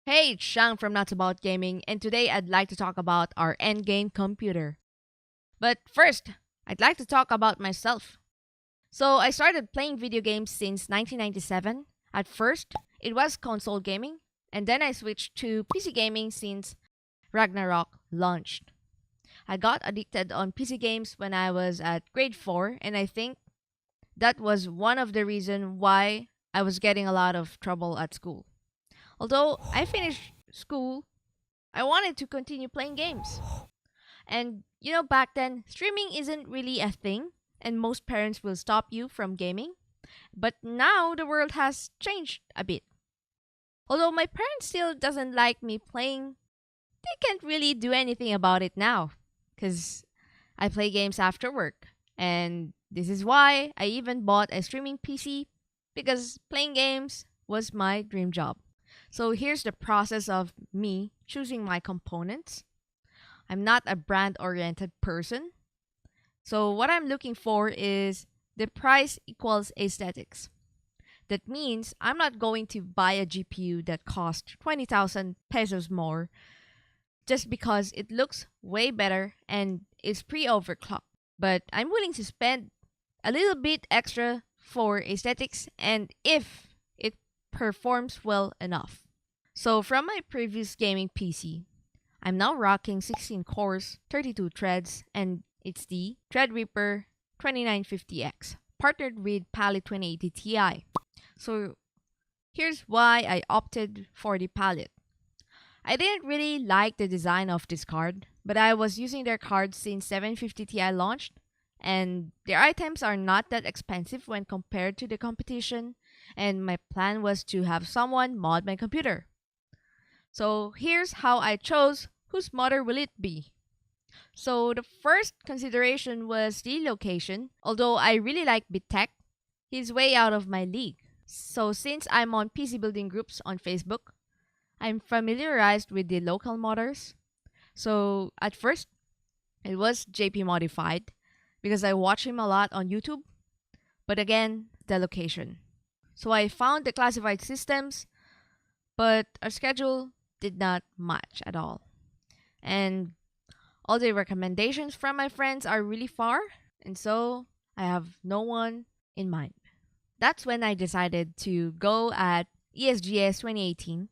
Hey, it's Shang from Nuts About Gaming, and today I'd like to talk about our Endgame computer. But first, I'd like to talk about myself. So, I started playing video games since 1997. At first, it was console gaming, and then I switched to PC gaming since Ragnarok launched. I got addicted on PC games when I was at grade 4, and I think that was one of the reasons why I was getting a lot of trouble at school. Although I finished school, I wanted to continue playing games. And back then, streaming isn't really a thing, and most parents will stop you from gaming. But now the world has changed a bit. Although my parents still doesn't like me playing, they can't really do anything about it now cuz I play games after work. And this is why I even bought a streaming PC because playing games was my dream job. So here's the process of me choosing my components. I'm not a brand oriented person. So what I'm looking for is the price equals aesthetics. That means I'm not going to buy a GPU that costs 20,000 pesos more just because it looks way better and is pre-overclocked. But I'm willing to spend a little bit extra for aesthetics and if it performs well enough. So from my previous gaming PC, I'm now rocking 16 cores, 32 threads, and it's the Threadripper 2950X, partnered with Palit 2080 Ti. So here's why I opted for the Palit. I didn't really like the design of this card, but I was using their cards since 750 Ti launched, and their items are not that expensive when compared to the competition, and my plan was to have someone mod my computer. So here's how I chose whose mother will it be. So the first consideration was the location. Although I really like BitTech, he's way out of my league. So since I'm on PC building groups on Facebook, I'm familiarized with the local modders. So at first, it was JP Modified because I watch him a lot on YouTube. But again, the location. So I found the classified systems, but our schedule did not match at all. And all the recommendations from my friends are really far, and so I have no one in mind. That's when I decided to go at ESGS 2018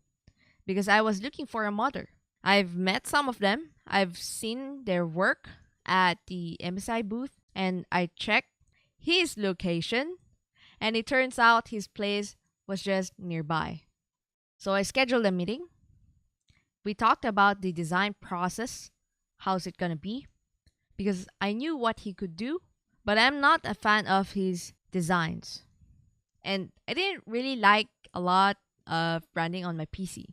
because I was looking for a modder. I've met some of them, I've seen their work at the MSI booth, and I checked his location, and it turns out his place was just nearby. So I scheduled a meeting. We talked about the design process, how's it gonna be, because I knew what he could do, but I'm not a fan of his designs. And I didn't really like a lot of branding on my PC.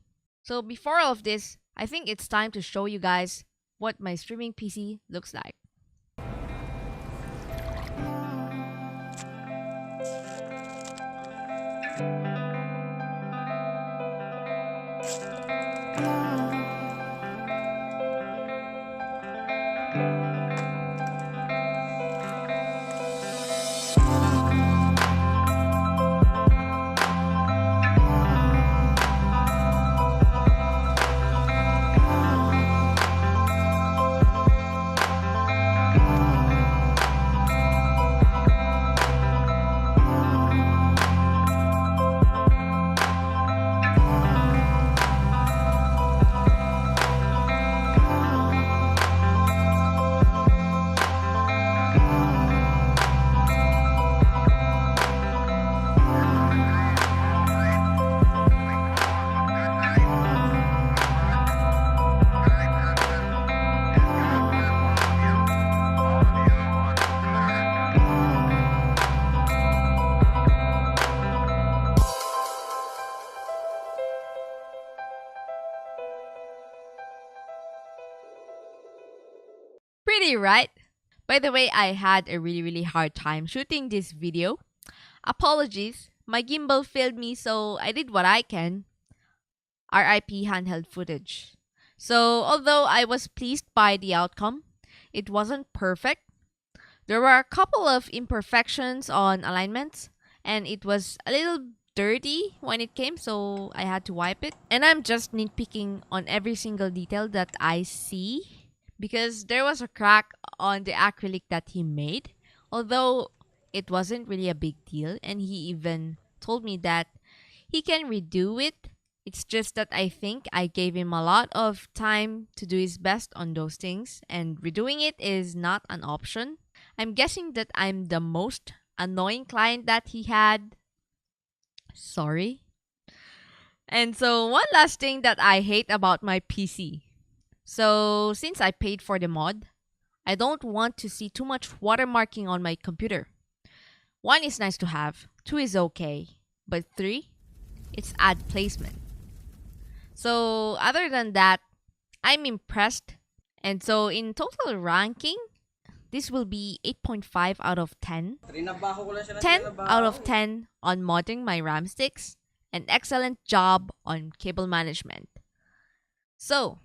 So before all of this, I think it's time to show you guys what my streaming PC looks like. Pretty, right? By the way, I had a really hard time shooting this video. Apologies, my gimbal failed me, so I did what I can. RIP handheld footage. So, although I was pleased by the outcome, it wasn't perfect. There were a couple of imperfections on alignments, and it was a little dirty when it came, so I had to wipe it. And I'm just nitpicking on every single detail that I see because there was a crack on the acrylic that he made, although it wasn't really a big deal. And he even told me that he can redo it. It's just that I think I gave him a lot of time to do his best on those things, and redoing it is not an option. I'm guessing that I'm the most annoying client that he had. Sorry. And so, one last thing that I hate about my PC. So, since I paid for the mod, I don't want to see too much watermarking on my computer. 1 is nice to have, 2 is okay, but 3, it's ad placement. So, other than that, I'm impressed. And so, in total ranking, this will be 8.5 out of 10. 10 out of 10 on modding my RAM sticks. An excellent job on cable management. So,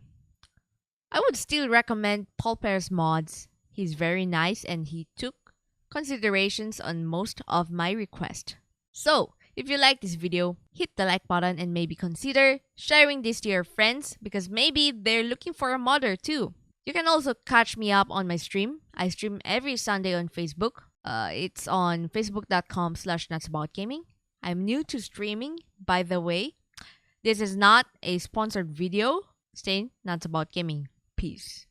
I would still recommend Paul Pear's mods. He's very nice and he took considerations on most of my requests. So, if you like this video, hit the like button and maybe consider sharing this to your friends because maybe they're looking for a modder too. You can also catch me up on my stream. I stream every Sunday on Facebook. It's on facebook.com/nutsaboutgaming. I'm new to streaming, by the way. This is not a sponsored video. Stay nuts about gaming. Peace.